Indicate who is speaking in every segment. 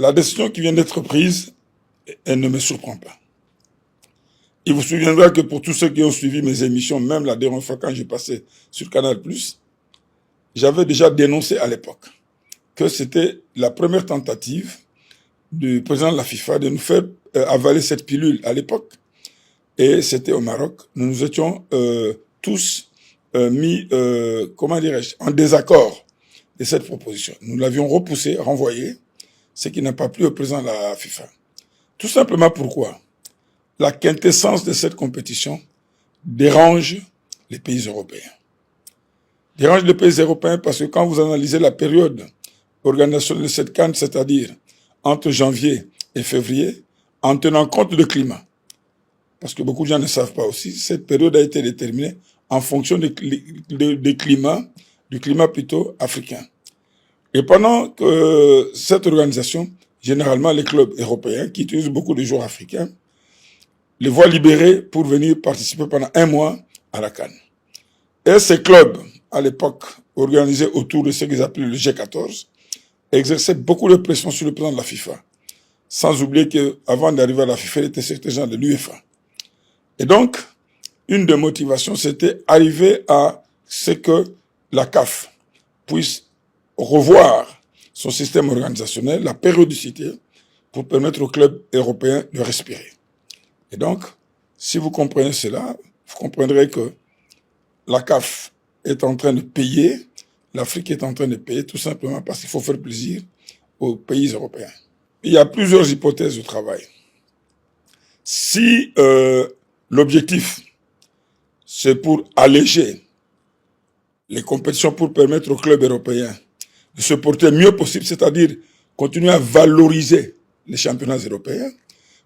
Speaker 1: La décision qui vient d'être prise, elle ne me surprend pas. Il vous souviendra que pour tous ceux qui ont suivi mes émissions, même la dernière fois quand j'ai passé sur Canal+, j'avais déjà dénoncé à l'époque que c'était la première tentative du président de la FIFA de nous faire avaler cette pilule à l'époque. Et c'était au Maroc. Nous nous étions tous mis, comment dirais-je, en désaccord de cette proposition. Nous l'avions repoussée, renvoyée, ce qui n'a pas plu au président de la FIFA. Tout simplement pourquoi la quintessence de cette compétition dérange les pays européens. Dérange les pays européens parce que quand vous analysez la période organisationnelle de cette CAN, c'est-à-dire entre janvier et février, en tenant compte du climat, parce que beaucoup de gens ne savent pas aussi, cette période a été déterminée en fonction du climat plutôt africain. Et pendant que cette organisation, généralement les clubs européens qui utilisent beaucoup de joueurs africains, les voient libérés pour venir participer pendant un mois à la CAN. Et ces clubs, à l'époque, organisés autour de ce qu'ils appelaient le G14, exerçaient beaucoup de pression sur le président de la FIFA. Sans oublier qu'avant d'arriver à la FIFA, il était secrétaire de l'UEFA. Et donc, une des motivations, c'était arriver à ce que la CAF puisse revoir son système organisationnel, la périodicité, pour permettre aux clubs européens de respirer. Et donc, si vous comprenez cela, vous comprendrez que la CAF est en train de payer, l'Afrique est en train de payer tout simplement parce qu'il faut faire plaisir aux pays européens. Il y a plusieurs hypothèses de travail. Si l'objectif, c'est pour alléger les compétitions pour permettre aux clubs européens de se porter le mieux possible, c'est-à-dire continuer à valoriser les championnats européens.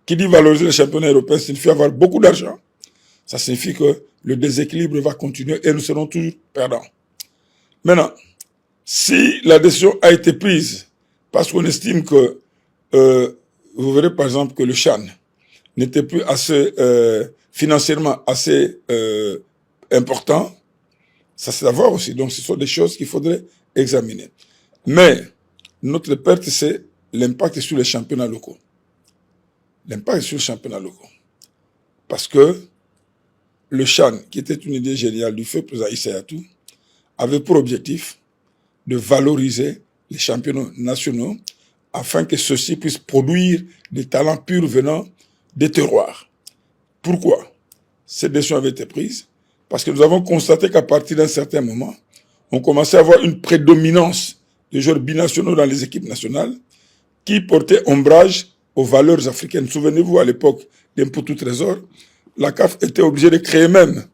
Speaker 1: Qui dit valoriser les championnats européens signifie avoir beaucoup d'argent. Ça signifie que le déséquilibre va continuer et nous serons toujours perdants. Maintenant, si la décision a été prise parce qu'on estime que, vous verrez par exemple que le CHAN n'était plus assez, financièrement assez important, ça c'est à voir aussi. Donc ce sont des choses qu'il faudrait examiner. Mais notre perte, c'est l'impact sur les championnats locaux. L'impact sur les championnats locaux. Parce que le CHAN, qui était une idée géniale du feu président Issa Hayatou, avait pour objectif de valoriser les championnats nationaux afin que ceux-ci puissent produire des talents purs venant des terroirs. Pourquoi cette décision avait été prise? Parce que nous avons constaté qu'à partir d'un certain moment, on commençait à avoir une prédominance de joueurs binationaux dans les équipes nationales qui portaient ombrage aux valeurs africaines. Souvenez-vous, à l'époque d'Imputu Trésor, la CAF était obligée de créer même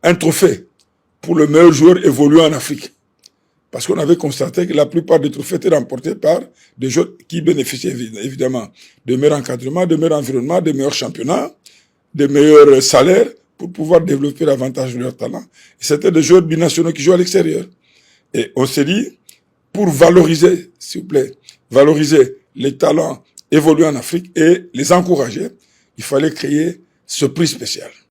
Speaker 1: un trophée pour le meilleur joueur évoluant en Afrique. Parce qu'on avait constaté que la plupart des trophées étaient remportés par des joueurs qui bénéficiaient évidemment de meilleurs encadrements, de meilleurs environnements, de meilleurs championnats, de meilleurs salaires pour pouvoir développer davantage leur talent. Et c'était des joueurs binationaux qui jouent à l'extérieur. Et on s'est dit, pour valoriser, s'il vous plaît, valoriser les talents évoluant en Afrique et les encourager, il fallait créer ce prix spécial.